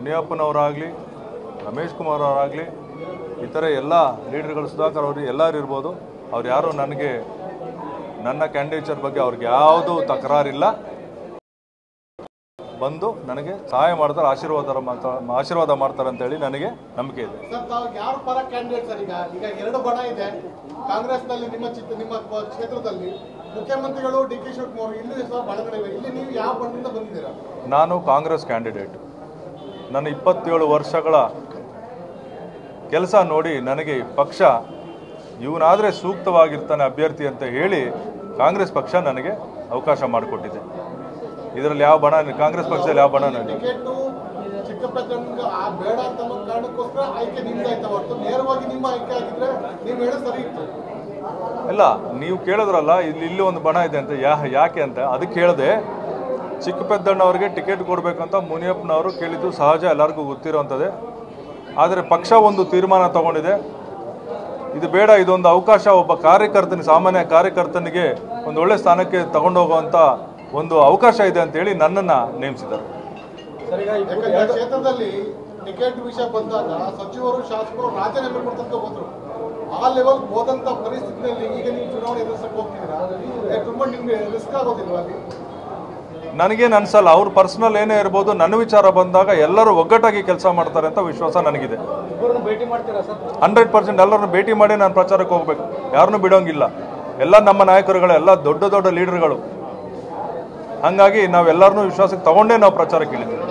ಮುನಿಯಪ್ಪನವರಾಗಲಿ, ರಮೇಶ್ ಕುಮಾರ್ ಅವರಾಗಲಿ, ಇತರೆ ಎಲ್ಲ ಲೀಡರ್ಗಳು, ಸುಧಾಕರ್ ಅವರು ಎಲ್ಲರೂ ಇರ್ಬೋದು, ಅವ್ರು ಯಾರು ನನಗೆ ನನ್ನ ಕ್ಯಾಂಡಿಡೇಚರ್ ಬಗ್ಗೆ ಅವ್ರಿಗೆ ಯಾವುದೂ ತಕರಾರಿಲ್ಲ. ಬಂದು ನನಗೆ ಸಹಾಯ ಮಾಡ್ತಾರೆ, ಆಶೀರ್ವಾದ ಮಾಡ್ತಾರೆ ಅಂತೇಳಿ ನನಗೆ ನಂಬಿಕೆ ಇದೆ. ಯಾರು ಪರ ಕ್ಯಾಂಡಿಡೇಟ್ ಸರ್? ಈಗ ಎರಡು ಬಣ ಇದೆ ಕಾಂಗ್ರೆಸ್ನಲ್ಲಿ, ನಿಮ್ಮ ಕ್ಷೇತ್ರದಲ್ಲಿ ಮುಖ್ಯಮಂತ್ರಿಗಳು ಡಿ.ಕೆ. ಶಿವಕುಮಾರ್, ಇಲ್ಲೂ ಸಹ ಬಣಗಳಿವೆ. ಇಲ್ಲಿ ನೀವು ಯಾವ ಬಣದಿಂದ ಬಂದಿದ್ದೀರಾ? ನಾನು ಕಾಂಗ್ರೆಸ್ ಕ್ಯಾಂಡಿಡೇಟ್. ನನ್ನ 27 ವರ್ಷಗಳ ಕೆಲಸ ನೋಡಿ ನನಗೆ ಪಕ್ಷ ಇವನಾದರೆ ಸೂಕ್ತವಾಗಿರ್ತಾನೆ ಅಭ್ಯರ್ಥಿ ಅಂತ ಹೇಳಿ ಕಾಂಗ್ರೆಸ್ ಪಕ್ಷ ನನಗೆ ಅವಕಾಶ ಮಾಡಿಕೊಟ್ಟಿದೆ. ಇದರಲ್ಲಿ ಯಾವ ಬಣ, ಕಾಂಗ್ರೆಸ್ ಪಕ್ಷದಲ್ಲಿ ಯಾವ ಬಣ ನನಗೆ ಬೇಡ ಅಂತ ಕಾರಣಕ್ಕೋಸ್ಕರ ಆಯ್ಕೆ ನಿಮ್ದಾಯ್ತಾ ಹೊರತು ನೇರವಾಗಿ ನಿಮ್ಮ ಆಯ್ಕೆ ಆಗಿದ್ರೆ ನೀವು ಹೇಳೋದು ಸರಿ ಇತ್ತು. ಇಲ್ಲ, ನೀವು ಕೇಳಿದ್ರಲ್ಲ ಇಲ್ಲಿ ಒಂದು ಬಣ ಇದೆ ಅಂತ, ಯಾಕೆ ಅಂತ ಅದಕ್ಕೆ ಹೇಳಿದೆ. ಚಿಕ್ಕಪೆದ್ದಣ್ಣವ್ರಿಗೆ ಟಿಕೆಟ್ ಕೊಡಬೇಕಂತ ಮುನಿಯಪ್ಪನವರು ಕೇಳಿದ್ದು ಸಹಜ, ಎಲ್ಲರಿಗೂ ಗೊತ್ತಿರೋವಂಥದ್ದೇ. ಆದರೆ ಪಕ್ಷ ಒಂದು ತೀರ್ಮಾನ ತಗೊಂಡಿದೆ, ಇದು ಬೇಡ, ಇದೊಂದು ಅವಕಾಶ ಒಬ್ಬ ಕಾರ್ಯಕರ್ತನಿಗೆ, ಸಾಮಾನ್ಯ ಕಾರ್ಯಕರ್ತನಿಗೆ ಒಂದು ಒಳ್ಳೆ ಸ್ಥಾನಕ್ಕೆ ತಗೊಂಡೋಗುವಂಥ ಒಂದು ಅವಕಾಶ ಇದೆ ಅಂತೇಳಿ ನನ್ನನ್ನು ನೇಮಿಸಿದ್ದಾರೆ. ಕ್ಷೇತ್ರದಲ್ಲಿ ಟಿಕೆಟ್ ವಿಷಯ ಬಂದಾಗ ಸಚಿವರು, ಶಾಸಕರು ರಾಜೀನಾಮೆ ಕೊಡ್ತಕ್ಕ ಹೋದ್ರು. ಆ ಲೆವೆಲ್ ಹೋದಂತ ಪರಿಸ್ಥಿತಿಯಲ್ಲಿ ಈಗ ನೀವು ಚುನಾವಣೆ ಎದುರಿಸಕ್ಕೆ ಹೋಗ್ತಿದ್ದೀರಾ? ತುಂಬಾ ನಿಮ್ಗೆ ರಿಸ್ಕ್ ಆಗೋದಿಲ್ವಾ? ನನಗೇನು ಅನ್ಸಲ್ಲ. ಅವ್ರ ಪರ್ಸನಲ್ ಏನೇ ಇರ್ಬೋದು, ನನ್ನ ವಿಚಾರ ಬಂದಾಗ ಎಲ್ಲರೂ ಒಗ್ಗಟ್ಟಾಗಿ ಕೆಲಸ ಮಾಡ್ತಾರೆ ಅಂತ ವಿಶ್ವಾಸ ನನಗಿದೆ. 100% ಎಲ್ಲರನ್ನು ಭೇಟಿ ಮಾಡಿ ನಾನು ಪ್ರಚಾರಕ್ಕೆ ಹೋಗ್ಬೇಕು, ಯಾರನ್ನೂ ಬಿಡೋಂಗಿಲ್ಲ. ಎಲ್ಲ ನಮ್ಮ ನಾಯಕರುಗಳು, ಎಲ್ಲ ದೊಡ್ಡ ದೊಡ್ಡ ಲೀಡರ್ಗಳು. ಹಾಗಾಗಿ ನಾವೆಲ್ಲರನ್ನೂ ವಿಶ್ವಾಸಕ್ಕೆ ತಗೊಂಡೇ ನಾವು ಪ್ರಚಾರಕ್ಕೆ ಇಳಿದ್ದೀವಿ.